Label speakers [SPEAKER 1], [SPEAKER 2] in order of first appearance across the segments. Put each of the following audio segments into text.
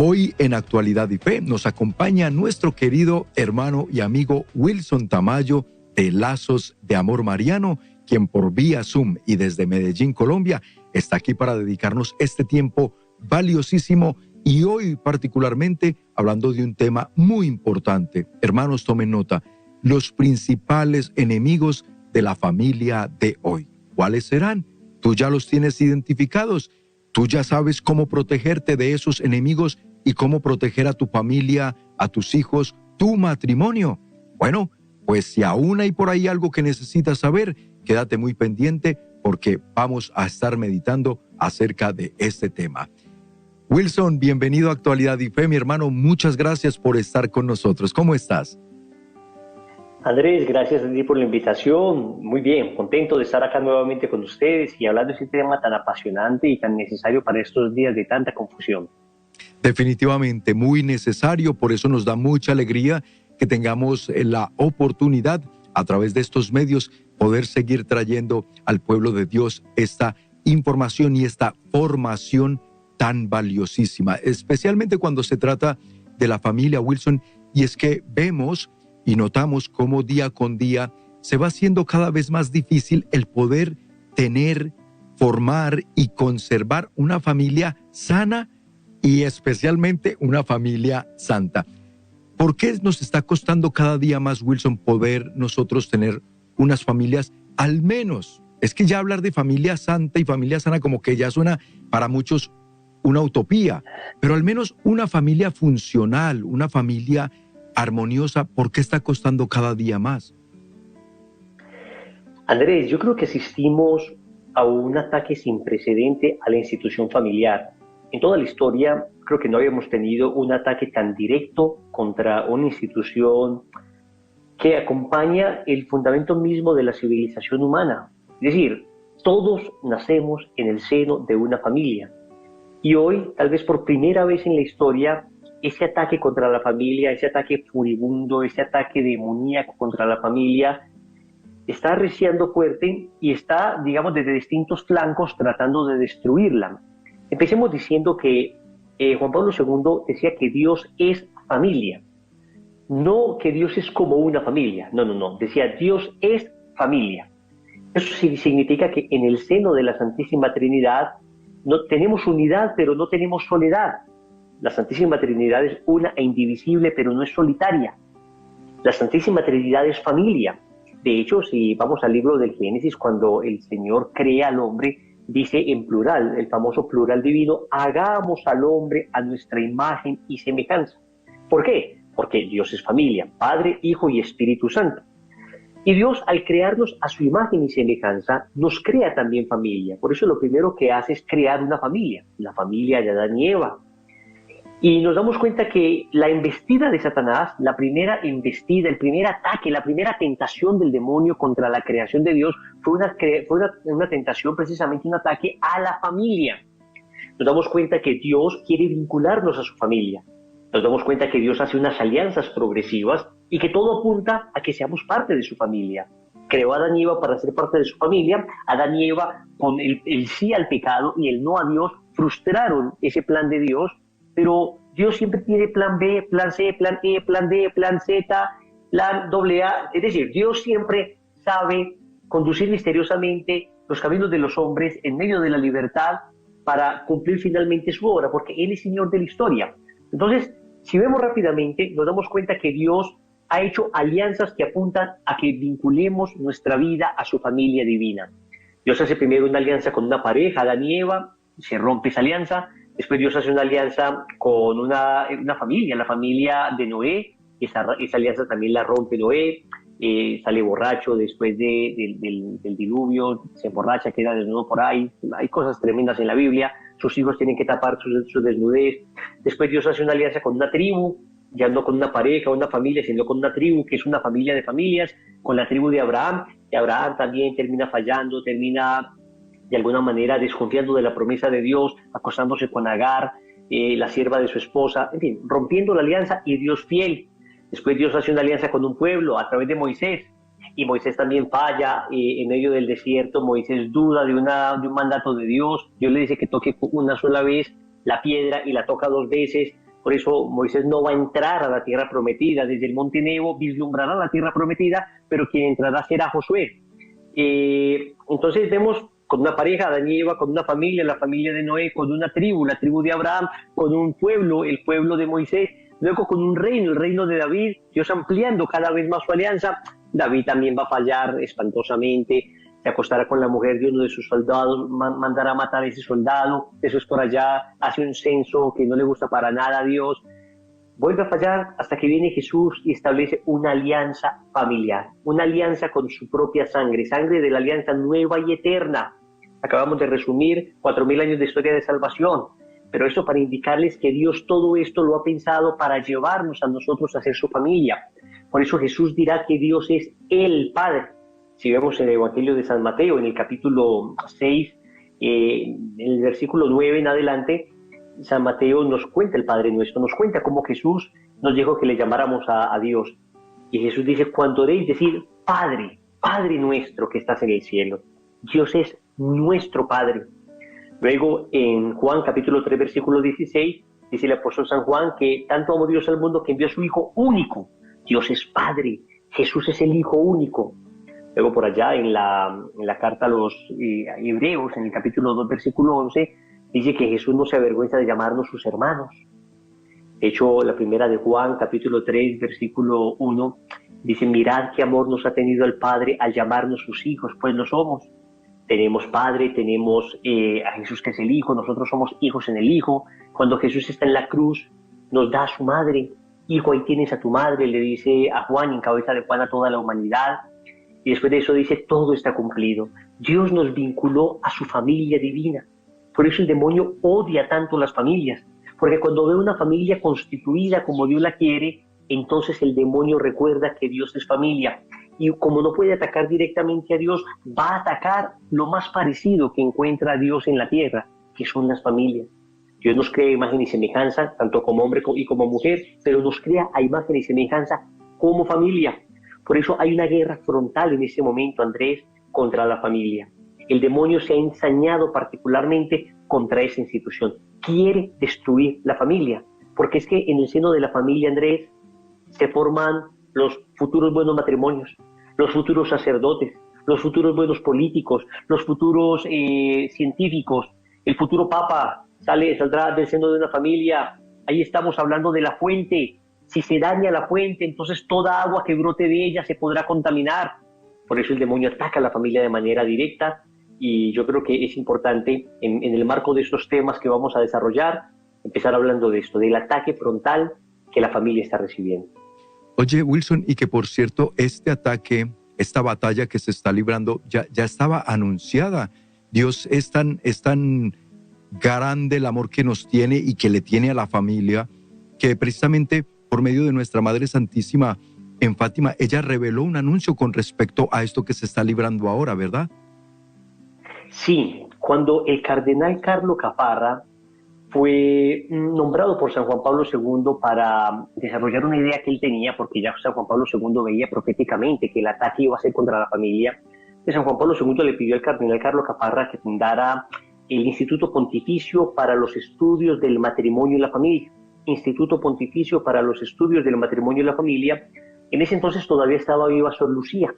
[SPEAKER 1] Hoy en Actualidad y Fe nos acompaña nuestro querido hermano y amigo Wilson Tamayo de Lazos de Amor Mariano, quien por vía Zoom y desde Medellín, Colombia, está aquí para dedicarnos este tiempo valiosísimo y hoy particularmente hablando de un tema muy importante. Hermanos, tomen nota, los principales enemigos de la familia de hoy. ¿Cuáles serán? Tú ya los tienes identificados. Tú ya sabes cómo protegerte de esos enemigos y cómo proteger a tu familia, a tus hijos, tu matrimonio. Bueno, pues si aún hay por ahí algo que necesitas saber, quédate muy pendiente porque vamos a estar meditando acerca de este tema. Wilson, bienvenido a Actualidad y Fe, mi hermano. Muchas gracias por estar con nosotros. ¿Cómo estás?
[SPEAKER 2] Andrés, gracias a ti por la invitación. Muy bien, contento de estar acá nuevamente con ustedes y hablando de este tema tan apasionante y tan necesario para estos días de tanta confusión.
[SPEAKER 1] Definitivamente muy necesario, por eso nos da mucha alegría que tengamos la oportunidad a través de estos medios poder seguir trayendo al pueblo de Dios esta información y esta formación tan valiosísima, especialmente cuando se trata de la familia, Wilson, y es que vemos y notamos cómo día con día se va haciendo cada vez más difícil el poder tener, formar y conservar una familia sana y especialmente una familia santa. ¿Por qué nos está costando cada día más, Wilson, poder nosotros tener unas familias, al menos? Es que ya hablar de familia santa y familia sana como que ya suena para muchos una utopía, pero al menos una familia funcional, una familia armoniosa, ¿por qué está costando cada día más?
[SPEAKER 2] Andrés, yo creo que asistimos a un ataque sin precedente a la institución familiar. En toda la historia, creo que no habíamos tenido un ataque tan directo contra una institución que acompaña el fundamento mismo de la civilización humana. Es decir, todos nacemos en el seno de una familia. Y hoy, tal vez por primera vez en la historia, ese ataque contra la familia, ese ataque furibundo, ese ataque demoníaco contra la familia, está arreciando fuerte y está, digamos, desde distintos flancos tratando de destruirla. Empecemos diciendo que Juan Pablo II decía que Dios es familia, no que Dios es como una familia, no, decía Dios es familia. Eso significa que en el seno de la Santísima Trinidad no tenemos unidad, pero no tenemos soledad. La Santísima Trinidad es una e indivisible, pero no es solitaria. La Santísima Trinidad es familia. De hecho, si vamos al libro del Génesis, cuando el Señor crea al hombre, dice en plural, el famoso plural divino, hagamos al hombre a nuestra imagen y semejanza. ¿Por qué? Porque Dios es familia, Padre, Hijo y Espíritu Santo. Y Dios, al crearnos a su imagen y semejanza, nos crea también familia. Por eso lo primero que hace es crear una familia, la familia de Adán y Eva. Y nos damos cuenta que la embestida de Satanás, la primera embestida, el primer ataque, la primera tentación del demonio contra la creación de Dios fue una tentación, precisamente un ataque a la familia. Nos damos cuenta que Dios quiere vincularnos a su familia. Nos damos cuenta que Dios hace unas alianzas progresivas y que todo apunta a que seamos parte de su familia. Creó a Adán y Eva para ser parte de su familia. Adán y Eva, con el sí al pecado y el no a Dios, frustraron ese plan de Dios. Pero Dios siempre tiene plan B, plan C, plan E, plan D, plan Z, plan AA. Es decir, Dios siempre sabe conducir misteriosamente los caminos de los hombres en medio de la libertad para cumplir finalmente su obra, porque Él es Señor de la historia. Entonces, si vemos rápidamente, nos damos cuenta que Dios ha hecho alianzas que apuntan a que vinculemos nuestra vida a su familia divina. Dios hace primero una alianza con una pareja, Adán y Eva, se rompe esa alianza. Después Dios hace una alianza con una familia, la familia de Noé. Esa alianza también la rompe Noé. Sale borracho después del diluvio, se emborracha, queda desnudo por ahí. Hay cosas tremendas en la Biblia. Sus hijos tienen que tapar su desnudez. Después Dios hace una alianza con una tribu, ya no con una pareja o una familia, sino con una tribu, que es una familia de familias, con la tribu de Abraham. Y Abraham también termina fallando, termina de alguna manera desconfiando de la promesa de Dios, acostándose con Agar, la sierva de su esposa, en fin, rompiendo la alianza y Dios fiel. Después Dios hace una alianza con un pueblo a través de Moisés, y Moisés también falla en medio del desierto. Moisés duda de un mandato de Dios. Dios le dice que toque una sola vez la piedra y la toca 2 veces. Por eso Moisés no va a entrar a la tierra prometida. Desde el monte Nebo vislumbrará la tierra prometida, pero quien entrará será Josué. Entonces vemos con una pareja, Adán y Eva, con una familia, la familia de Noé, con una tribu, la tribu de Abraham, con un pueblo, el pueblo de Moisés, luego con un reino, el reino de David, Dios ampliando cada vez más su alianza. David también va a fallar espantosamente, se acostará con la mujer de uno de sus soldados, mandará a matar a ese soldado, eso es por allá, hace un censo que no le gusta para nada a Dios, vuelve a fallar hasta que viene Jesús y establece una alianza familiar, una alianza con su propia sangre, sangre de la alianza nueva y eterna. Acabamos de resumir 4000 años de historia de salvación, pero eso para indicarles que Dios todo esto lo ha pensado para llevarnos a nosotros a ser su familia. Por eso Jesús dirá que Dios es el Padre. Si vemos en el Evangelio de San Mateo, en el capítulo 6, en el versículo 9 en adelante, San Mateo nos cuenta el Padre Nuestro, nos cuenta cómo Jesús nos dijo que le llamáramos a Dios. Y Jesús dice, cuando oréis, decir, Padre, Padre nuestro que estás en el cielo. Dios es nuestro Padre. Luego en Juan capítulo 3 versículo 16 dice el apóstol San Juan que tanto amó Dios al mundo que envió a su Hijo único. Dios es Padre, Jesús es el Hijo único. Luego por allá en la carta a los Hebreos, en el capítulo 2 versículo 11, dice que Jesús no se avergüenza de llamarnos sus hermanos. De hecho, la primera de Juan capítulo 3 versículo 1 dice, mirad qué amor nos ha tenido el Padre al llamarnos sus hijos, pues lo somos. Tenemos Padre, tenemos a Jesús que es el Hijo, nosotros somos hijos en el Hijo. Cuando Jesús está en la cruz, nos da a su madre. Hijo, ahí tienes a tu madre, le dice a Juan, en cabeza de Juan a toda la humanidad. Y después de eso dice, todo está cumplido. Dios nos vinculó a su familia divina. Por eso el demonio odia tanto las familias. Porque cuando ve una familia constituida como Dios la quiere, entonces el demonio recuerda que Dios es familia. Y como no puede atacar directamente a Dios, va a atacar lo más parecido que encuentra a Dios en la tierra, que son las familias. Dios nos crea imagen y semejanza, tanto como hombre y como mujer, pero nos crea a imagen y semejanza como familia. Por eso hay una guerra frontal en este momento, Andrés, contra la familia. El demonio se ha ensañado particularmente contra esa institución. Quiere destruir la familia, porque es que en el seno de la familia, Andrés, se forman los futuros buenos matrimonios, los futuros sacerdotes, los futuros buenos políticos, los futuros científicos, el futuro papa saldrá del seno de una familia. Ahí estamos hablando de la fuente. Si se daña la fuente, entonces toda agua que brote de ella se podrá contaminar. Por eso el demonio ataca a la familia de manera directa, y yo creo que es importante en el marco de estos temas que vamos a desarrollar, empezar hablando de esto, del ataque frontal que la familia está recibiendo.
[SPEAKER 1] Oye, Wilson, y que por cierto, este ataque, esta batalla que se está librando, ya estaba anunciada. Dios es tan grande el amor que nos tiene y que le tiene a la familia, que precisamente por medio de nuestra Madre Santísima en Fátima, ella reveló un anuncio con respecto a esto que se está librando ahora, ¿verdad?
[SPEAKER 2] Sí, cuando el cardenal Carlo Caparra fue nombrado por San Juan Pablo II para desarrollar una idea que él tenía, porque ya San Juan Pablo II veía proféticamente que el ataque iba a ser contra la familia, San Juan Pablo II le pidió al cardenal Carlo Caparra que fundara el Instituto Pontificio para los Estudios del Matrimonio y la Familia. Instituto Pontificio para los Estudios del Matrimonio y la Familia. En ese entonces todavía estaba viva Sor Lucía.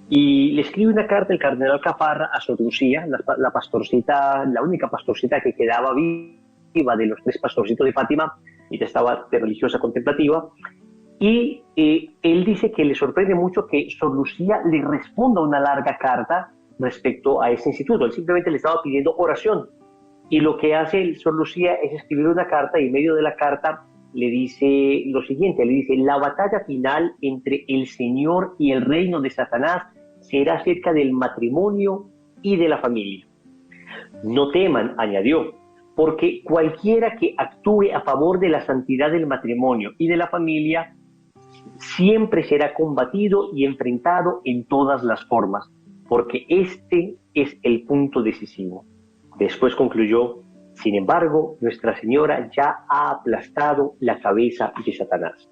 [SPEAKER 2] Y le escribe una carta el cardenal Caparra a Sor Lucía, la pastorcita, la única pastorcita que quedaba viva de los 3 pastorcitos de Fátima, y estaba de religiosa contemplativa. Y él dice que le sorprende mucho que Sor Lucía le responda una larga carta respecto a ese instituto. Él simplemente le estaba pidiendo oración. Y lo que hace Sor Lucía es escribir una carta, y en medio de la carta le dice lo siguiente, le dice: la batalla final entre el Señor y el reino de Satanás será acerca del matrimonio y de la familia. No teman, añadió, porque cualquiera que actúe a favor de la santidad del matrimonio y de la familia siempre será combatido y enfrentado en todas las formas, porque este es el punto decisivo. Después concluyó: sin embargo, Nuestra Señora ya ha aplastado la cabeza de Satanás.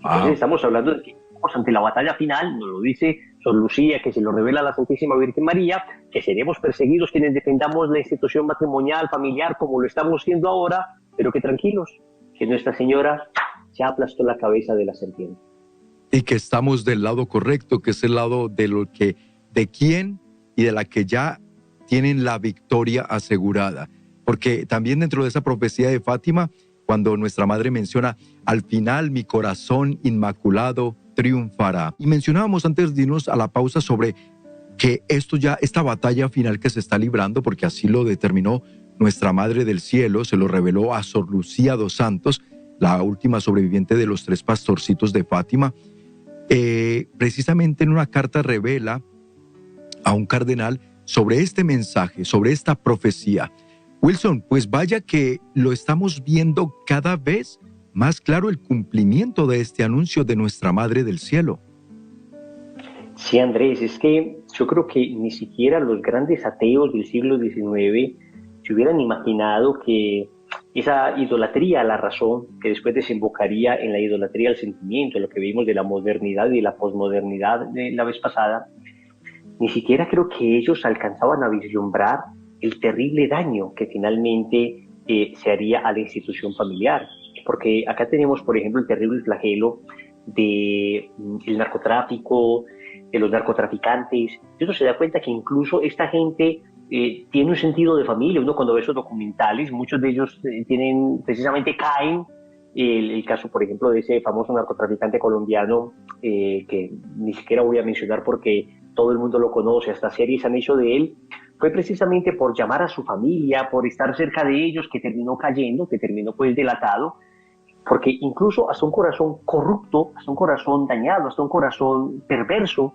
[SPEAKER 2] Entonces estamos hablando de que estamos ante la batalla final, nos lo dice Sor Lucía, que se lo revela a la Santísima Virgen María, que seremos perseguidos quienes defendamos la institución matrimonial, familiar, como lo estamos haciendo ahora, pero que tranquilos, que Nuestra Señora ya aplastó la cabeza de la serpiente.
[SPEAKER 1] Y que estamos del lado correcto, que es el lado de quien y de la que ya tienen la victoria asegurada. Porque también dentro de esa profecía de Fátima, cuando nuestra madre menciona, al final mi corazón inmaculado triunfará. Y mencionábamos antes de irnos a la pausa sobre que esta batalla final que se está librando, porque así lo determinó nuestra Madre del Cielo, se lo reveló a Sor Lucía dos Santos, la última sobreviviente de los 3 pastorcitos de Fátima. Precisamente en una carta revela a un cardenal sobre este mensaje, sobre esta profecía. Wilson, pues vaya que lo estamos viendo cada vez más claro el cumplimiento de este anuncio de nuestra Madre del Cielo.
[SPEAKER 2] Sí, Andrés, es que yo creo que ni siquiera los grandes ateos del siglo XIX se hubieran imaginado que esa idolatría a la razón, que después desembocaría en la idolatría al sentimiento, lo que vimos de la modernidad y de la posmodernidad de la vez pasada, ni siquiera creo que ellos alcanzaban a vislumbrar el terrible daño que finalmente se haría a la institución familiar. Porque acá tenemos, por ejemplo, el terrible flagelo del narcotráfico, de los narcotraficantes. Y uno se da cuenta que incluso esta gente tiene un sentido de familia. Uno cuando ve esos documentales, muchos de ellos caen. El caso, por ejemplo, de ese famoso narcotraficante colombiano, que ni siquiera voy a mencionar porque todo el mundo lo conoce, hasta series han hecho de él, fue precisamente por llamar a su familia, por estar cerca de ellos, que terminó cayendo, que terminó pues delatado, porque incluso hasta un corazón corrupto, hasta un corazón dañado, hasta un corazón perverso,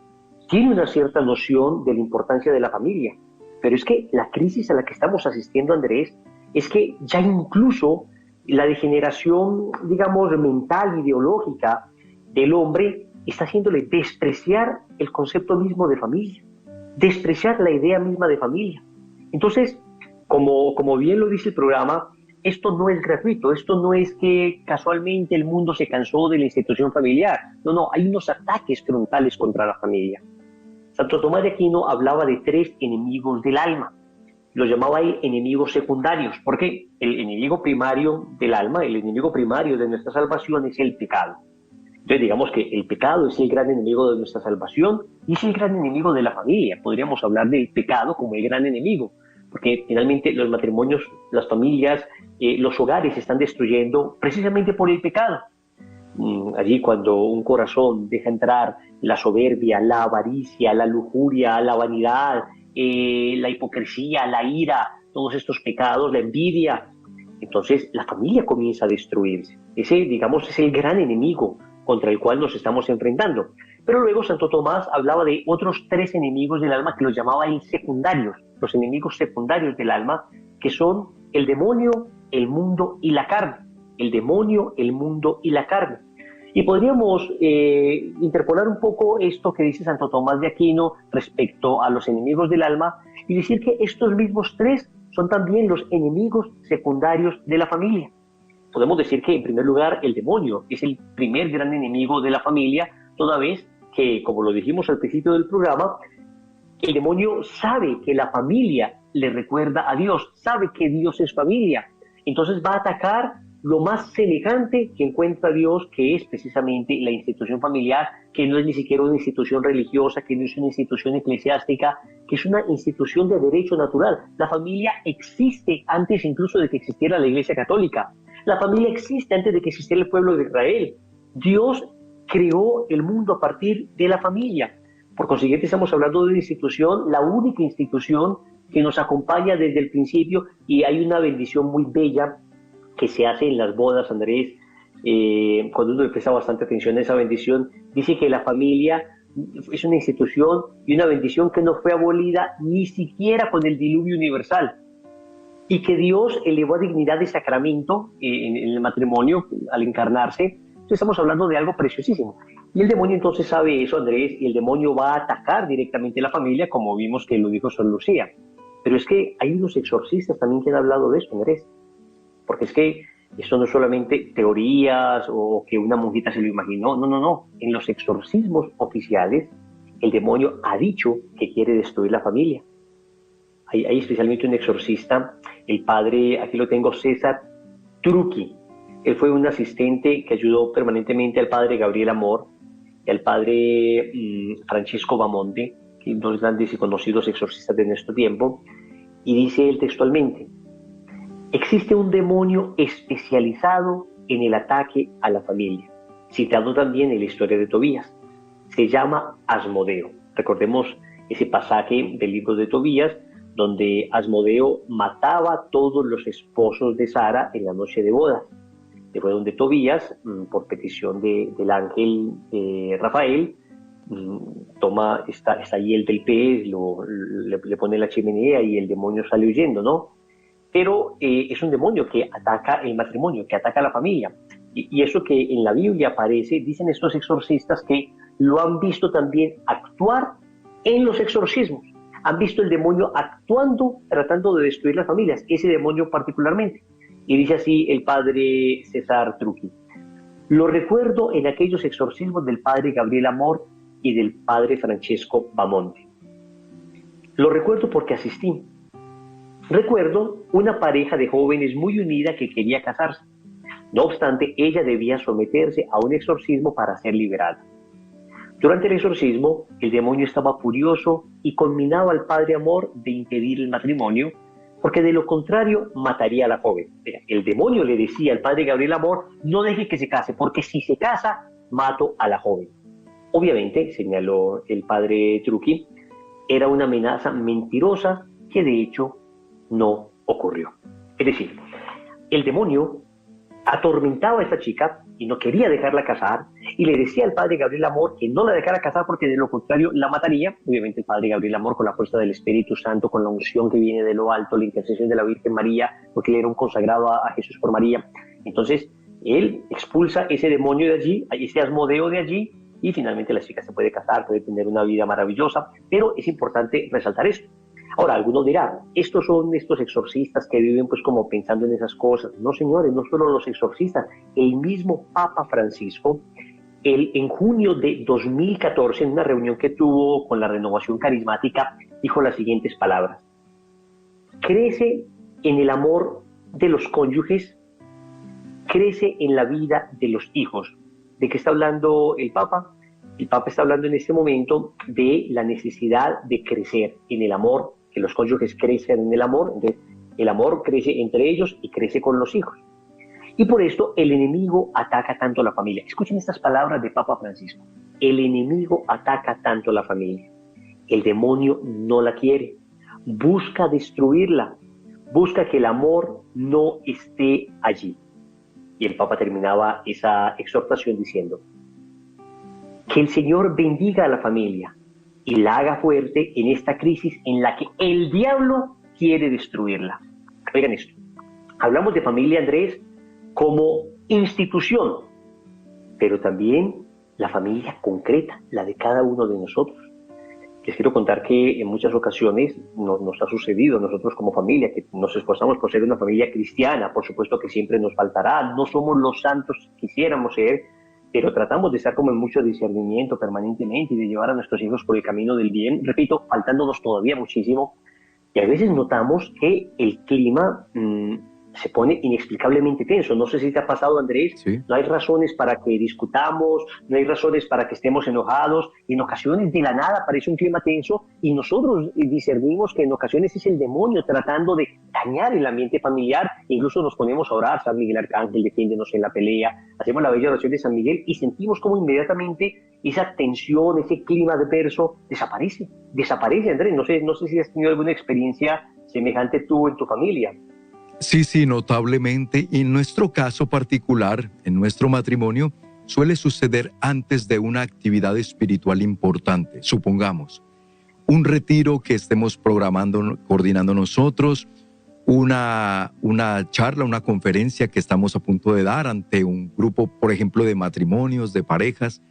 [SPEAKER 2] tiene una cierta noción de la importancia de la familia. Pero es que la crisis a la que estamos asistiendo, Andrés, es que ya incluso la degeneración, digamos, mental, ideológica del hombre está haciéndole despreciar el concepto mismo de familia, despreciar la idea misma de familia. Entonces, como bien lo dice el programa, esto no es gratuito, esto no es que casualmente el mundo se cansó de la institución familiar. No, hay unos ataques frontales contra la familia. Santo Tomás de Aquino hablaba de 3 enemigos del alma. Los llamaba él enemigos secundarios, porque el enemigo primario del alma, el enemigo primario de nuestra salvación es el pecado. Entonces digamos que el pecado es el gran enemigo de nuestra salvación y es el gran enemigo de la familia. Podríamos hablar del pecado como el gran enemigo, porque finalmente los matrimonios, las familias, los hogares se están destruyendo precisamente por el pecado. Allí cuando un corazón deja entrar la soberbia, la avaricia, la lujuria, la vanidad, la hipocresía, la ira, todos estos pecados, la envidia, entonces la familia comienza a destruirse. Ese, digamos, es el gran enemigo contra el cual nos estamos enfrentando. Pero luego Santo Tomás hablaba de otros 3 enemigos del alma que los llamaba él secundarios, los enemigos secundarios del alma, que son el demonio, el mundo y la carne. El demonio, el mundo y la carne. Y podríamos interpolar un poco esto que dice Santo Tomás de Aquino respecto a los enemigos del alma y decir que estos mismos 3 son también los enemigos secundarios de la familia. Podemos decir que, en primer lugar, el demonio es el primer gran enemigo de la familia, toda vez que, como lo dijimos al principio del programa, el demonio sabe que la familia le recuerda a Dios, sabe que Dios es familia. Entonces va a atacar lo más semejante que encuentra Dios, que es precisamente la institución familiar, que no es ni siquiera una institución religiosa, que no es una institución eclesiástica, que es una institución de derecho natural. La familia existe antes incluso de que existiera la Iglesia Católica. La familia existe antes de que existiera el pueblo de Israel. Dios creó el mundo a partir de la familia. Por consiguiente, estamos hablando de una institución, la única institución que nos acompaña desde el principio, y hay una bendición muy bella que se hace en las bodas, Andrés. Cuando uno le presta bastante atención a esa bendición, dice que la familia es una institución y una bendición que no fue abolida ni siquiera con el diluvio universal, y que Dios elevó a dignidad de sacramento en el matrimonio al encarnarse. Entonces estamos hablando de algo preciosísimo. Y el demonio entonces sabe eso, Andrés, y el demonio va a atacar directamente a la familia, como vimos que lo dijo Sor Lucía. Pero es que hay unos exorcistas también que han hablado de eso, Andrés. Porque es que esto no es solamente teorías o que una monjita se lo imaginó. No. En los exorcismos oficiales, el demonio ha dicho que quiere destruir la familia. Hay especialmente un exorcista, el padre, aquí lo tengo, César Trucchi. Él fue un asistente que ayudó permanentemente al padre Gabriel Amor y al padre Francesco Bamonte, dos grandes y conocidos exorcistas de nuestro tiempo, y dice él textualmente: existe un demonio especializado en el ataque a la familia, citado también en la historia de Tobías. Se llama Asmodeo. Recordemos ese pasaje del libro de Tobías, donde Asmodeo mataba a todos los esposos de Sara en la noche de bodas. Que fue donde Tobías, por petición del ángel Rafael, toma esta hiel del pez, le pone en la chimenea y el demonio sale huyendo, ¿no? Pero es un demonio que ataca el matrimonio, que ataca a la familia. Y eso que en la Biblia aparece, dicen estos exorcistas que lo han visto también actuar en los exorcismos. Han visto el demonio actuando, tratando de destruir las familias, ese demonio particularmente. Y dice así el padre César Truqui: lo recuerdo en aquellos exorcismos del padre Gabriel Amor y del padre Francesco Bamonte. Lo recuerdo porque asistí. Recuerdo una pareja de jóvenes muy unida que quería casarse. No obstante, ella debía someterse a un exorcismo para ser liberada. Durante el exorcismo, el demonio estaba furioso y conminaba al padre Amor de impedir el matrimonio, porque de lo contrario mataría a la joven. El demonio le decía al padre Gabriel Amor: no deje que se case, porque si se casa, mato a la joven. Obviamente, señaló el padre Truqui, era una amenaza mentirosa que de hecho no ocurrió. Es decir, el demonio atormentaba a esta chica y no quería dejarla casar, y le decía al padre Gabriel Amor que no la dejara casar porque de lo contrario la mataría. Obviamente el padre Gabriel Amor, con la fuerza del Espíritu Santo, con la unción que viene de lo alto, la intercesión de la Virgen María, porque él era un consagrado a Jesús por María. Entonces él expulsa ese demonio de allí, ese Asmodeo de allí, y finalmente la chica se puede casar, puede tener una vida maravillosa. Pero es importante resaltar esto. Ahora, algunos dirán, estos son estos exorcistas que viven pues como pensando en esas cosas. No, señores, no solo los exorcistas. El mismo Papa Francisco, en junio de 2014, en una reunión que tuvo con la Renovación Carismática, dijo las siguientes palabras: crece en el amor de los cónyuges, crece en la vida de los hijos. ¿De qué está hablando el Papa? El Papa está hablando en este momento de la necesidad de crecer en el amor, que los cónyuges crecen en el amor. Entonces, el amor crece entre ellos y crece con los hijos. Y por esto el enemigo ataca tanto a la familia. Escuchen estas palabras de Papa Francisco: el enemigo ataca tanto a la familia. El demonio no la quiere, busca destruirla, busca que el amor no esté allí. Y el Papa terminaba esa exhortación diciendo: que el Señor bendiga a la familia y la haga fuerte en esta crisis en la que el diablo quiere destruirla. Oigan esto, hablamos de familia, Andrés, como institución, pero también la familia concreta, la de cada uno de nosotros. Les quiero contar que en muchas ocasiones nos ha sucedido a nosotros como familia, que nos esforzamos por ser una familia cristiana. Por supuesto que siempre nos faltará, no somos los santos que quisiéramos ser, pero tratamos de estar como en mucho discernimiento permanentemente y de llevar a nuestros hijos por el camino del bien, repito, faltándonos todavía muchísimo. Y a veces notamos que el clima se pone inexplicablemente tenso. No sé si te ha pasado, Andrés.
[SPEAKER 1] Sí.
[SPEAKER 2] No hay razones para que discutamos, no hay razones para que estemos enojados. En ocasiones de la nada aparece un clima tenso y nosotros discernimos que en ocasiones es el demonio tratando de dañar el ambiente familiar. Incluso nos ponemos a orar: San Miguel Arcángel, defiéndenos en la pelea. Hacemos la bella oración de San Miguel y sentimos como inmediatamente esa tensión, ese clima adverso desaparece, Andrés. No sé si has tenido alguna experiencia semejante tú en tu familia.
[SPEAKER 1] Sí, notablemente. Y en nuestro caso particular, en nuestro matrimonio, suele suceder antes de una actividad espiritual importante. Supongamos, un retiro que estemos programando, coordinando nosotros, una charla, una conferencia que estamos a punto de dar ante un grupo, por ejemplo, de matrimonios, de parejas,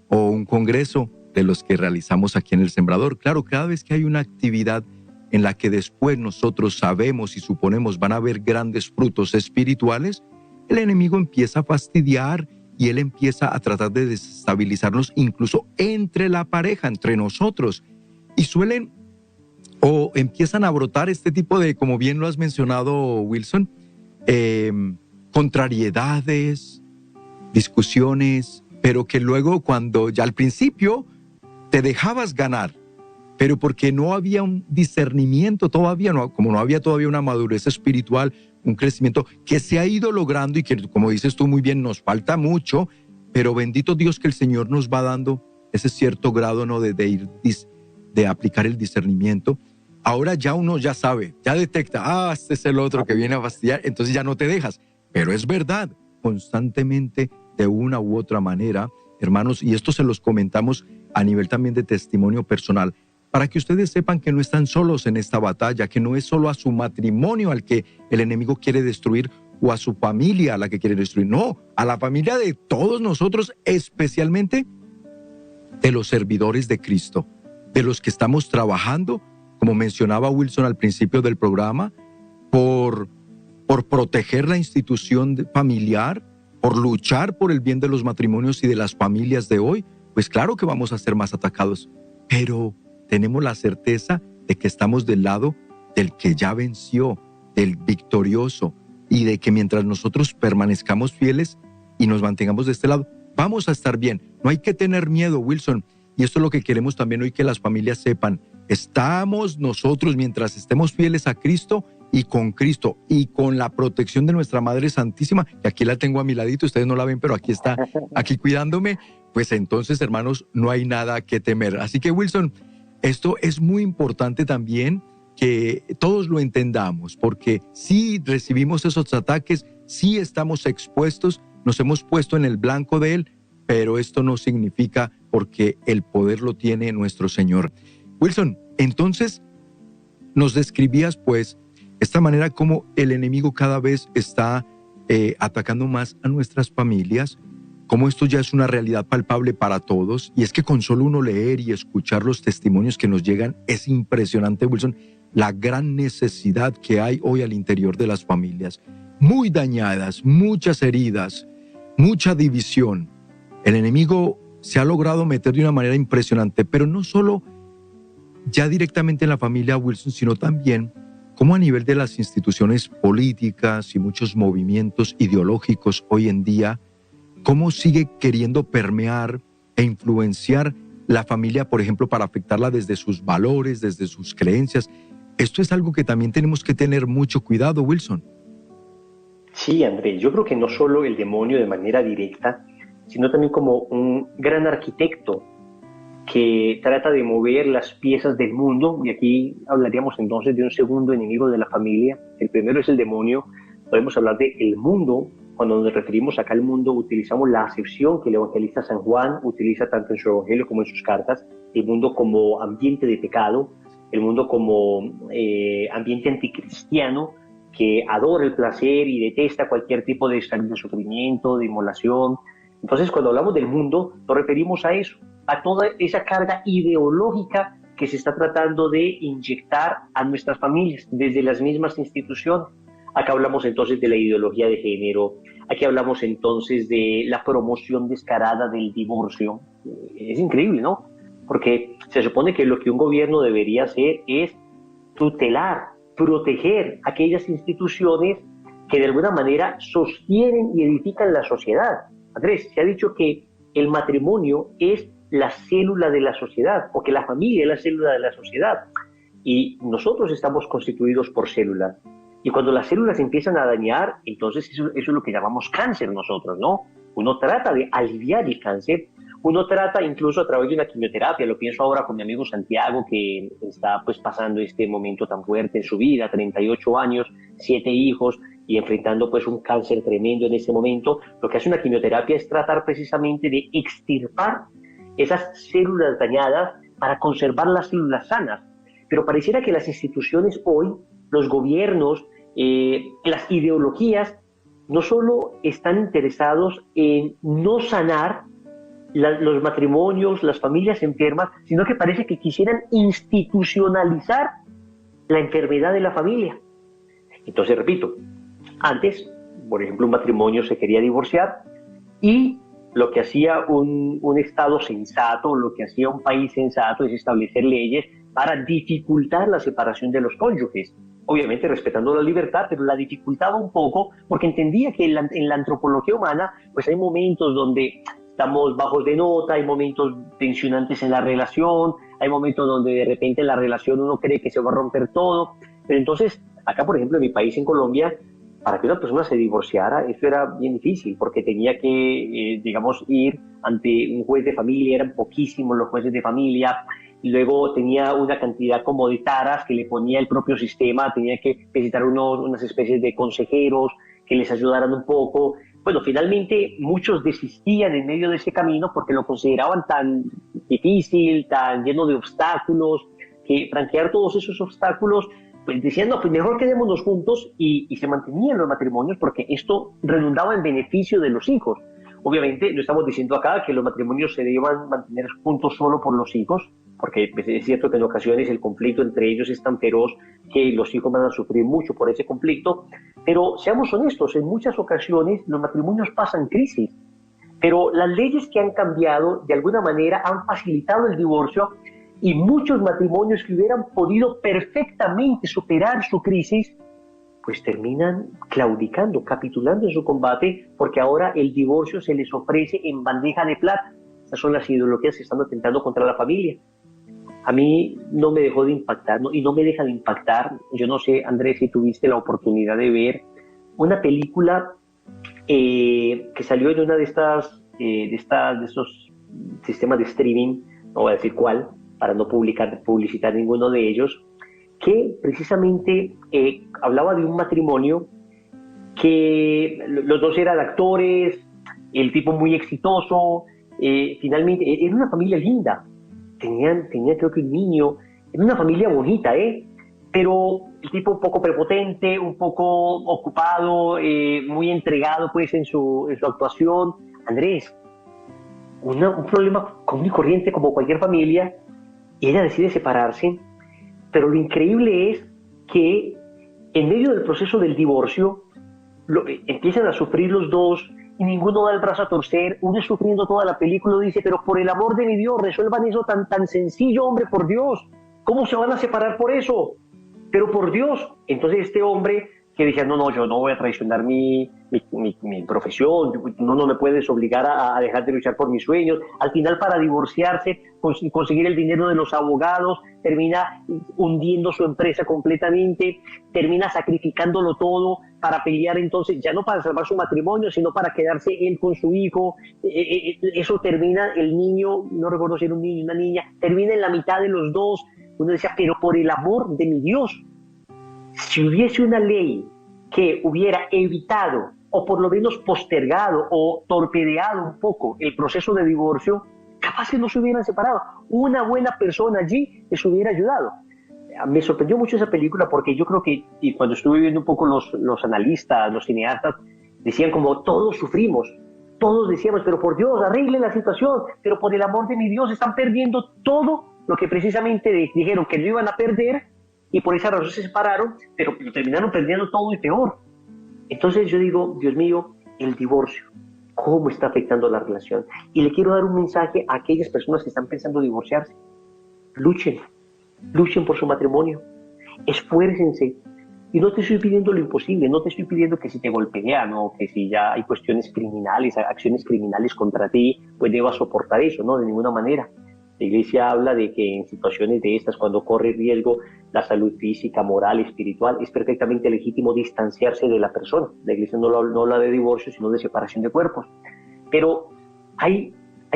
[SPEAKER 1] o un congreso de los que realizamos aquí en El Sembrador. Claro, cada vez que hay una actividad en la que después nosotros sabemos y suponemos van a haber grandes frutos espirituales, el enemigo empieza a fastidiar y él empieza a tratar de desestabilizarnos incluso entre la pareja, entre nosotros. Y suelen empiezan a brotar este tipo de, como bien lo has mencionado, Wilson, contrariedades, discusiones, pero que luego cuando ya al principio te dejabas ganar, pero porque no había un discernimiento todavía, como no había todavía una madurez espiritual, un crecimiento que se ha ido logrando y que, como dices tú muy bien, nos falta mucho, pero bendito Dios que el Señor nos va dando ese cierto grado, ¿no?, de aplicar el discernimiento. Ahora ya uno ya sabe, ya detecta, este es el otro que viene a fastidiar, entonces ya no te dejas. Pero es verdad, constantemente, de una u otra manera, hermanos, y esto se los comentamos a nivel también de testimonio personal, para que ustedes sepan que no están solos en esta batalla, que no es solo a su matrimonio al que el enemigo quiere destruir o a su familia a la que quiere destruir, no, a la familia de todos nosotros, especialmente de los servidores de Cristo, de los que estamos trabajando, como mencionaba Wilson al principio del programa, por proteger la institución familiar, por luchar por el bien de los matrimonios y de las familias de hoy. Pues claro que vamos a ser más atacados, pero tenemos la certeza de que estamos del lado del que ya venció, del victorioso, y de que mientras nosotros permanezcamos fieles y nos mantengamos de este lado, vamos a estar bien. No hay que tener miedo, Wilson, y esto es lo que queremos también hoy que las familias sepan. Estamos nosotros, mientras estemos fieles a Cristo y con la protección de nuestra Madre Santísima, que aquí la tengo a mi ladito, ustedes no la ven, pero aquí está, aquí cuidándome, pues entonces, hermanos, no hay nada que temer. Así que, Wilson, esto es muy importante también que todos lo entendamos, porque si recibimos esos ataques, sí estamos expuestos, nos hemos puesto en el blanco de él, pero esto no significa porque el poder lo tiene nuestro Señor. Wilson, entonces nos describías pues esta manera como el enemigo cada vez está atacando más a nuestras familias, como esto ya es una realidad palpable para todos, y es que con solo uno leer y escuchar los testimonios que nos llegan es impresionante, Wilson, la gran necesidad que hay hoy al interior de las familias, muy dañadas, muchas heridas, mucha división. El enemigo se ha logrado meter de una manera impresionante, pero no solo ya directamente en la familia, Wilson, sino también como a nivel de las instituciones políticas y muchos movimientos ideológicos hoy en día, cómo sigue queriendo permear e influenciar la familia, por ejemplo, para afectarla desde sus valores, desde sus creencias. Esto es algo que también tenemos que tener mucho cuidado, Wilson.
[SPEAKER 2] Sí, Andrés, yo creo que no solo el demonio de manera directa, sino también como un gran arquitecto que trata de mover las piezas del mundo, y aquí hablaríamos entonces de un segundo enemigo de la familia. El primero es el demonio. Podemos hablar de el mundo. Cuando nos referimos acá al mundo, utilizamos la acepción que el evangelista San Juan utiliza tanto en su evangelio como en sus cartas, el mundo como ambiente de pecado, el mundo como ambiente anticristiano, que adora el placer y detesta cualquier tipo de sufrimiento, de inmolación. Entonces, cuando hablamos del mundo, nos referimos a eso, a toda esa carga ideológica que se está tratando de inyectar a nuestras familias desde las mismas instituciones. Acá hablamos entonces de la ideología de género, aquí hablamos entonces de la promoción descarada del divorcio. Es increíble, ¿no? Porque se supone que lo que un gobierno debería hacer es tutelar, proteger aquellas instituciones que de alguna manera sostienen y edifican la sociedad. Andrés, se ha dicho que el matrimonio es la célula de la sociedad, o que la familia es la célula de la sociedad. Y nosotros estamos constituidos por células. Y cuando las células empiezan a dañar, entonces eso es lo que llamamos cáncer nosotros, ¿no? Uno trata de aliviar el cáncer, uno trata incluso a través de una quimioterapia. Lo pienso ahora con mi amigo Santiago, que está pues pasando este momento tan fuerte en su vida, 38 años, 7 hijos, y enfrentando pues un cáncer tremendo en ese momento. Lo que hace una quimioterapia es tratar precisamente de extirpar esas células dañadas para conservar las células sanas. Pero pareciera que las instituciones hoy, los gobiernos, las ideologías, no solo están interesados en no sanar los matrimonios, las familias enfermas, sino que parece que quisieran institucionalizar la enfermedad de la familia. Entonces, repito, antes, por ejemplo, un matrimonio se quería divorciar y lo que hacía un Estado sensato, lo que hacía un país sensato es establecer leyes para dificultar la separación de los cónyuges. obviamente respetando la libertad, pero la dificultaba un poco porque entendía que en la antropología humana pues hay momentos donde estamos bajos de nota, hay momentos tensionantes en la relación, hay momentos donde de repente en la relación uno cree que se va a romper todo, pero entonces acá por ejemplo en mi país, en Colombia, para que una persona se divorciara, eso era bien difícil, porque tenía que, digamos, ir ante un juez de familia, eran poquísimos los jueces de familia, y luego tenía una cantidad como de taras que le ponía el propio sistema, tenía que visitar unas especies de consejeros que les ayudaran un poco. Bueno, finalmente muchos desistían en medio de ese camino porque lo consideraban tan difícil, tan lleno de obstáculos, que franquear todos esos obstáculos pues decían, no, pues mejor quedémonos juntos y se mantenían los matrimonios porque esto redundaba en beneficio de los hijos. Obviamente no estamos diciendo acá que los matrimonios se deban mantener juntos solo por los hijos, porque pues, es cierto que en ocasiones el conflicto entre ellos es tan feroz que los hijos van a sufrir mucho por ese conflicto, pero seamos honestos, en muchas ocasiones los matrimonios pasan crisis, pero las leyes que han cambiado de alguna manera han facilitado el divorcio y muchos matrimonios que hubieran podido perfectamente superar su crisis, pues terminan claudicando, capitulando en su combate, porque ahora el divorcio se les ofrece en bandeja de plata. Esas son las ideologías que están atentando contra la familia. A mí no me dejó de impactar, ¿no? Y no me deja de impactar. Yo no sé, Andrés, si tuviste la oportunidad de ver una película que salió en una de estos sistemas de streaming, no voy a decir cuál, para no publicitar ninguno de ellos, que precisamente hablaba de un matrimonio que los dos eran actores, el tipo muy exitoso, finalmente era una familia linda, tenía creo que un niño, era una familia bonita, pero el tipo un poco prepotente, un poco ocupado, muy entregado pues en su actuación. Andrés, un problema común y corriente como cualquier familia, y ella decide separarse, pero lo increíble es que en medio del proceso del divorcio empiezan a sufrir los dos y ninguno da el brazo a torcer, uno sufriendo toda la película dice, pero por el amor de mi Dios, resuelvan eso tan sencillo, hombre, por Dios, ¿cómo se van a separar por eso? Pero por Dios, entonces este hombre que decía, no, yo no voy a traicionar mi profesión, no me puedes obligar a dejar de luchar por mis sueños. Al final, para divorciarse, conseguir el dinero de los abogados, termina hundiendo su empresa completamente, termina sacrificándolo todo para pelear entonces, ya no para salvar su matrimonio, sino para quedarse él con su hijo. Eso termina, el niño, no recuerdo si era un niño o una niña, termina en la mitad de los dos. Uno decía, pero por el amor de mi Dios, si hubiese una ley que hubiera evitado o por lo menos postergado o torpedeado un poco el proceso de divorcio, capaz que no se hubieran separado. Una buena persona allí les hubiera ayudado. Me sorprendió mucho esa película porque yo creo que, y cuando estuve viendo un poco los analistas, los cineastas, decían como todos sufrimos, todos decíamos, pero por Dios, arreglen la situación, pero por el amor de mi Dios están perdiendo todo lo que precisamente dijeron que no iban a perder, y por esa razón se separaron, pero terminaron perdiendo todo y peor. Entonces yo digo, Dios mío, el divorcio, ¿cómo está afectando la relación? Y le quiero dar un mensaje a aquellas personas que están pensando divorciarse. Luchen por su matrimonio, esfuércense. Y no te estoy pidiendo lo imposible, no te estoy pidiendo que si te golpean o que si ya hay cuestiones criminales, acciones criminales contra ti, pues debas soportar eso, no, de ninguna manera. La Iglesia habla de que en situaciones de estas, cuando corre riesgo la salud física, moral, espiritual, es perfectamente legítimo distanciarse de la persona. La Iglesia no habla de divorcio, sino de separación de cuerpos. Pero hay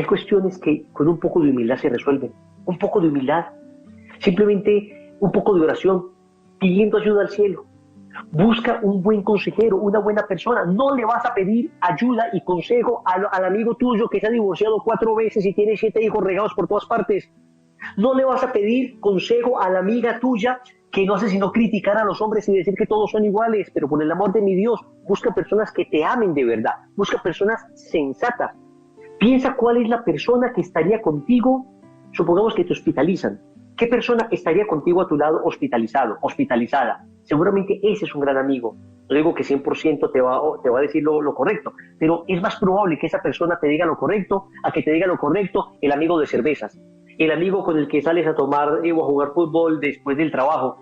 [SPEAKER 2] cuestiones que con un poco de humildad se resuelven. Un poco de humildad. Simplemente un poco de oración, pidiendo ayuda al cielo. Busca un buen consejero, una buena persona. No le vas a pedir ayuda y consejo al amigo tuyo que se ha divorciado 4 veces y tiene 7 hijos regados por todas partes. No le vas a pedir consejo a la amiga tuya que no hace sino criticar a los hombres y decir que todos son iguales. Pero por el amor de mi Dios, busca personas que te amen de verdad. Busca personas sensatas. Piensa cuál es la persona que estaría contigo. Supongamos que te hospitalizan. ¿Qué persona estaría contigo a tu lado hospitalizada? Seguramente ese es un gran amigo. No digo que 100% te va a decir lo correcto, pero es más probable que esa persona te diga lo correcto a que te diga lo correcto el amigo de cervezas, el amigo con el que sales a tomar o a jugar fútbol después del trabajo.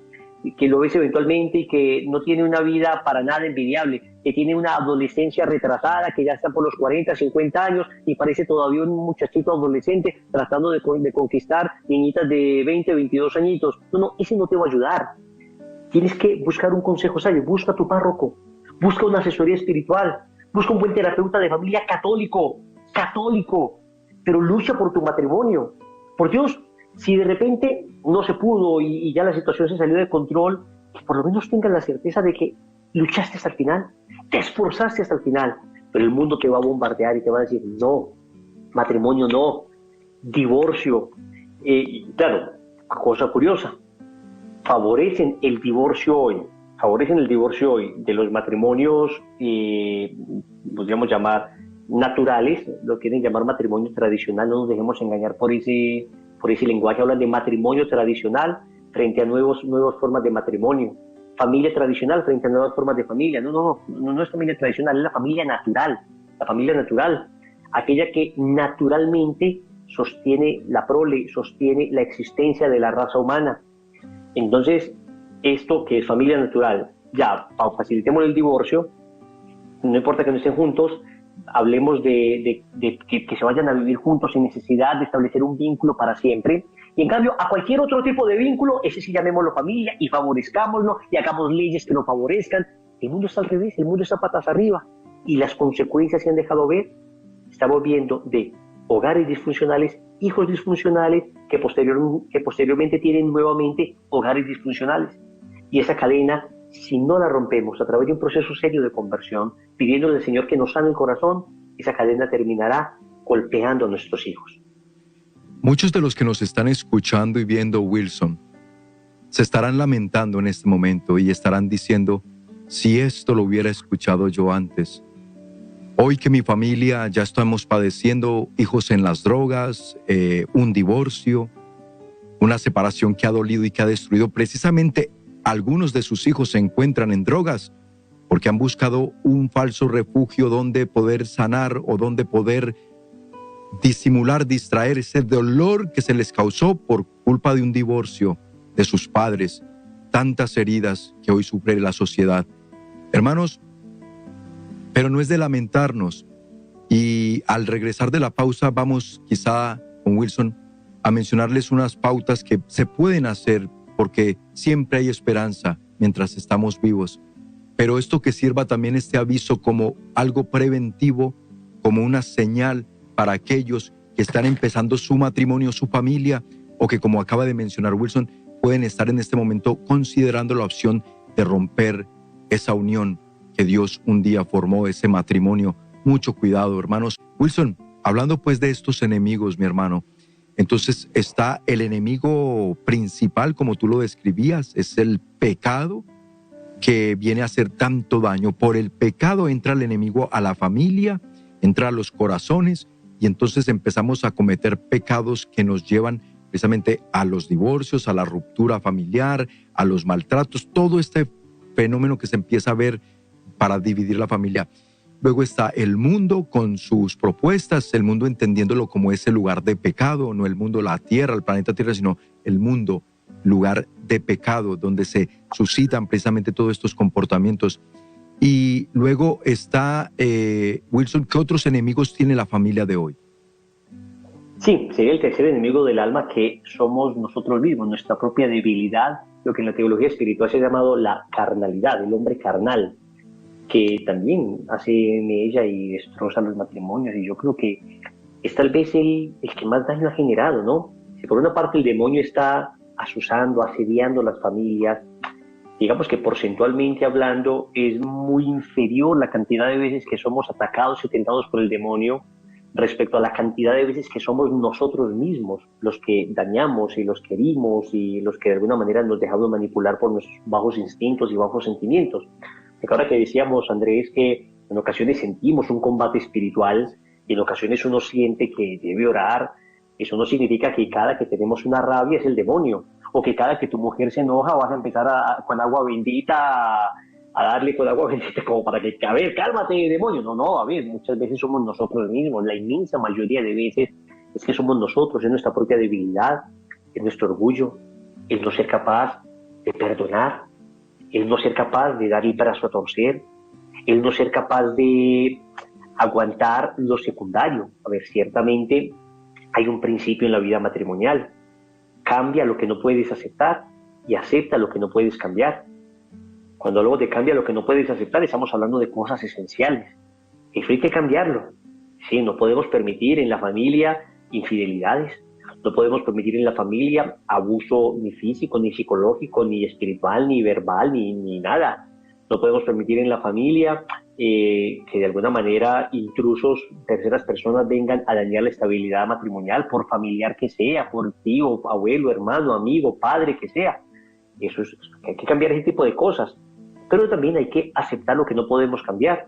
[SPEAKER 2] que lo ves eventualmente y que no tiene una vida para nada envidiable, que tiene una adolescencia retrasada, que ya está por los 40, 50 años y parece todavía un muchachito adolescente tratando de conquistar niñitas de 20, 22 añitos. No, ese no te va a ayudar. Tienes que buscar un consejo sabio, busca a tu párroco, busca una asesoría espiritual, busca un buen terapeuta de familia católico, pero lucha por tu matrimonio. Por Dios, si de repente no se pudo y ya la situación se salió de control, que por lo menos tengas la certeza de que luchaste hasta el final, te esforzaste hasta el final, pero el mundo te va a bombardear y te va a decir, no, matrimonio no, divorcio. Claro, cosa curiosa, favorecen el divorcio hoy de los matrimonios, podríamos llamar naturales, lo quieren llamar matrimonio tradicional, no nos dejemos engañar por ese lenguaje. Hablan de matrimonio tradicional frente a nuevas formas de matrimonio, familia tradicional frente a nuevas formas de familia. No es familia tradicional, es la familia natural, aquella que naturalmente sostiene la prole, sostiene la existencia de la raza humana. Entonces, esto que es familia natural, ya facilitemos el divorcio, no importa que no estén juntos, hablemos de que se vayan a vivir juntos sin necesidad de establecer un vínculo para siempre. Y en cambio, a cualquier otro tipo de vínculo, ese sí llamémoslo familia y favorezcámoslo y hagamos leyes que lo favorezcan. El mundo está al revés, el mundo está patas arriba y las consecuencias se han dejado ver. Estamos viendo de hogares disfuncionales, hijos disfuncionales que posteriormente tienen nuevamente hogares disfuncionales. Y esa cadena, si no la rompemos a través de un proceso serio de conversión, pidiéndole al Señor que nos sane el corazón, esa cadena terminará golpeando a nuestros hijos.
[SPEAKER 1] Muchos de los que nos están escuchando y viendo, Wilson, se estarán lamentando en este momento y estarán diciendo, si esto lo hubiera escuchado yo antes. Hoy que mi familia ya estamos padeciendo hijos en las drogas, un divorcio, una separación que ha dolido y que ha destruido. Precisamente algunos de sus hijos se encuentran en drogas porque han buscado un falso refugio donde poder sanar o donde poder disimular, distraer ese dolor que se les causó por culpa de un divorcio de sus padres. Tantas heridas que hoy sufre la sociedad. Hermanos, pero no es de lamentarnos. Y al regresar de la pausa vamos quizá con Wilson a mencionarles unas pautas que se pueden hacer porque siempre hay esperanza mientras estamos vivos. Pero esto que sirva también este aviso como algo preventivo, como una señal para aquellos que están empezando su matrimonio, su familia, o que, como acaba de mencionar Wilson, pueden estar en este momento considerando la opción de romper esa unión que Dios un día formó, ese matrimonio. Mucho cuidado, hermanos. Wilson, hablando pues de estos enemigos, mi hermano, entonces está el enemigo principal, como tú lo describías, es el pecado que viene a hacer tanto daño. Por el pecado entra el enemigo a la familia, entra a los corazones, y entonces empezamos a cometer pecados que nos llevan precisamente a los divorcios, a la ruptura familiar, a los maltratos, todo este fenómeno que se empieza a ver para dividir la familia. Luego está el mundo con sus propuestas, el mundo entendiéndolo como ese lugar de pecado, no el mundo, la tierra, el planeta Tierra, sino el mundo, lugar de pecado, donde se suscitan precisamente todos estos comportamientos. Y luego está, Wilson, ¿qué otros enemigos tiene la familia de hoy?
[SPEAKER 2] Sí, sería el tercer enemigo del alma, que somos nosotros mismos, nuestra propia debilidad, lo que en la teología espiritual se ha llamado la carnalidad, el hombre carnal, que también hace mella y destroza los matrimonios. Y yo creo que es tal vez el que más daño ha generado, ¿no? Si por una parte el demonio está asusando, asediando las familias, digamos que porcentualmente hablando es muy inferior la cantidad de veces que somos atacados y tentados por el demonio respecto a la cantidad de veces que somos nosotros mismos los que dañamos y los que herimos y los que de alguna manera nos dejamos manipular por nuestros bajos instintos y bajos sentimientos. Porque ahora que decíamos, Andrés, que en ocasiones sentimos un combate espiritual y en ocasiones uno siente que debe orar, eso no significa que cada que tenemos una rabia es el demonio, o que cada que tu mujer se enoja vas a empezar con agua bendita a darle con agua bendita como para que, a ver, cálmate, demonio. No, a ver, muchas veces somos nosotros mismos, la inmensa mayoría de veces es que somos nosotros, es nuestra propia debilidad, es nuestro orgullo, es no ser capaz de perdonar, el no ser capaz de dar el brazo a torcer, el no ser capaz de aguantar lo secundario. A ver, ciertamente hay un principio en la vida matrimonial: cambia lo que no puedes aceptar y acepta lo que no puedes cambiar. Cuando luego de cambia lo que no puedes aceptar, estamos hablando de cosas esenciales. Eso hay que cambiarlo. Sí, no podemos permitir en la familia infidelidades, no podemos permitir en la familia abuso ni físico, ni psicológico, ni espiritual, ni verbal, ni nada. No podemos permitir en la familia que de alguna manera intrusos, terceras personas, vengan a dañar la estabilidad matrimonial, por familiar que sea, por tío, abuelo, hermano, amigo, padre, que sea. Eso es, hay que cambiar ese tipo de cosas. Pero también hay que aceptar lo que no podemos cambiar.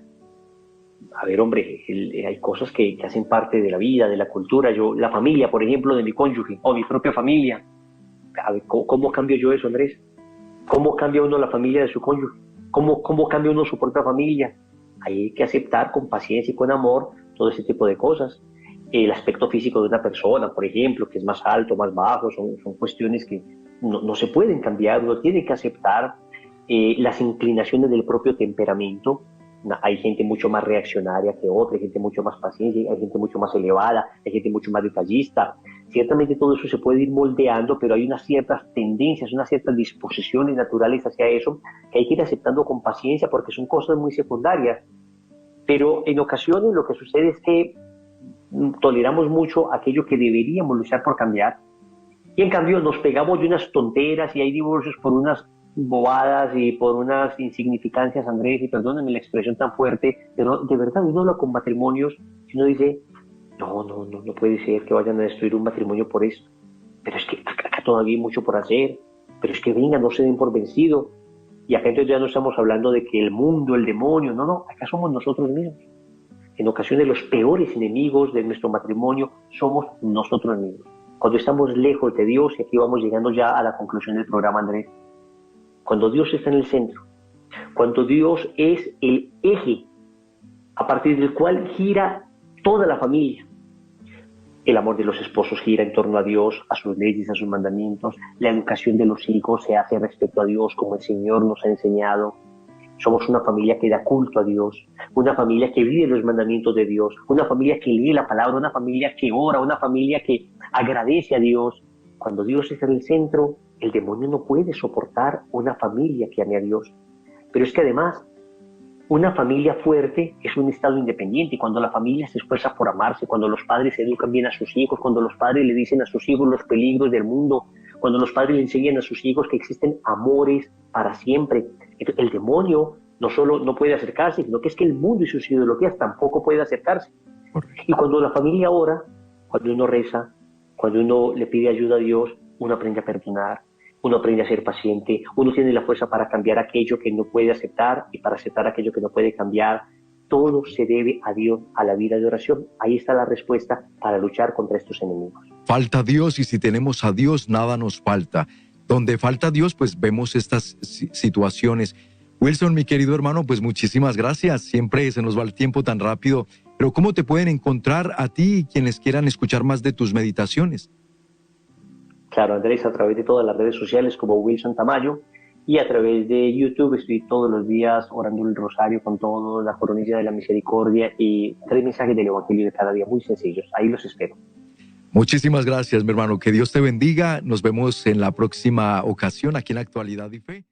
[SPEAKER 2] A ver, hombre, hay cosas que hacen parte de la vida, de la cultura. La familia, por ejemplo, de mi cónyuge o mi propia familia. A ver, ¿cómo cambio yo eso, Andrés? ¿Cómo cambia uno la familia de su cónyuge? ¿Cómo cambia uno su propia familia? Hay que aceptar con paciencia y con amor todo ese tipo de cosas. El aspecto físico de una persona, por ejemplo, que es más alto, más bajo, son cuestiones que no se pueden cambiar. Uno tiene que aceptar las inclinaciones del propio temperamento. Hay gente mucho más reaccionaria que otra, hay gente mucho más paciente, hay gente mucho más elevada, hay gente mucho más detallista. Ciertamente todo eso se puede ir moldeando, pero hay unas ciertas tendencias, unas ciertas disposiciones naturales hacia eso que hay que ir aceptando con paciencia, porque son cosas muy secundarias. Pero en ocasiones lo que sucede es que toleramos mucho aquello que deberíamos luchar por cambiar, y en cambio nos pegamos de unas tonteras y hay divorcios por unas bobadas y por unas insignificancias, Andrés, y perdónenme la expresión tan fuerte, pero de verdad uno habla con matrimonios y uno dice, no puede ser que vayan a destruir un matrimonio por esto, pero es que acá todavía hay mucho por hacer, pero es que venga, no se den por vencido. Y acá entonces ya no estamos hablando de que el mundo, el demonio, no, acá somos nosotros mismos. En ocasiones los peores enemigos de nuestro matrimonio somos nosotros mismos. Cuando estamos lejos de Dios, y aquí vamos llegando ya a la conclusión del programa, Andrés, cuando Dios está en el centro, cuando Dios es el eje a partir del cual gira toda la familia, el amor de los esposos gira en torno a Dios, a sus leyes, a sus mandamientos, la educación de los hijos se hace respecto a Dios como el Señor nos ha enseñado. Somos una familia que da culto a Dios, una familia que vive los mandamientos de Dios, una familia que lee la palabra, una familia que ora, una familia que agradece a Dios. Cuando Dios está en el centro, el demonio no puede soportar una familia que ame a Dios. Pero es que además, una familia fuerte es un estado independiente, y cuando la familia se esfuerza por amarse, cuando los padres educan bien a sus hijos, cuando los padres le dicen a sus hijos los peligros del mundo, cuando los padres le enseñan a sus hijos que existen amores para siempre, el demonio no solo no puede acercarse, sino que es que el mundo y sus ideologías tampoco pueden acercarse. Y cuando la familia ora, cuando uno reza, cuando uno le pide ayuda a Dios, uno aprende a perdonar, uno aprende a ser paciente, uno tiene la fuerza para cambiar aquello que no puede aceptar y para aceptar aquello que no puede cambiar. Todo se debe a Dios, a la vida de oración. Ahí está la respuesta para luchar contra estos enemigos.
[SPEAKER 1] Falta Dios, y si tenemos a Dios, nada nos falta. Donde falta Dios, pues vemos estas situaciones. Wilson, mi querido hermano, pues muchísimas gracias. Siempre se nos va el tiempo tan rápido. Pero ¿cómo te pueden encontrar a ti y quienes quieran escuchar más de tus meditaciones?
[SPEAKER 2] Claro, Andrés, a través de todas las redes sociales como Wilson Tamayo, y a través de YouTube estoy todos los días orando el rosario con todo, la coronilla de la misericordia y 3 mensajes del Evangelio de cada día muy sencillos. Ahí los espero.
[SPEAKER 1] Muchísimas gracias, mi hermano. Que Dios te bendiga. Nos vemos en la próxima ocasión aquí en Actualidad y Fe.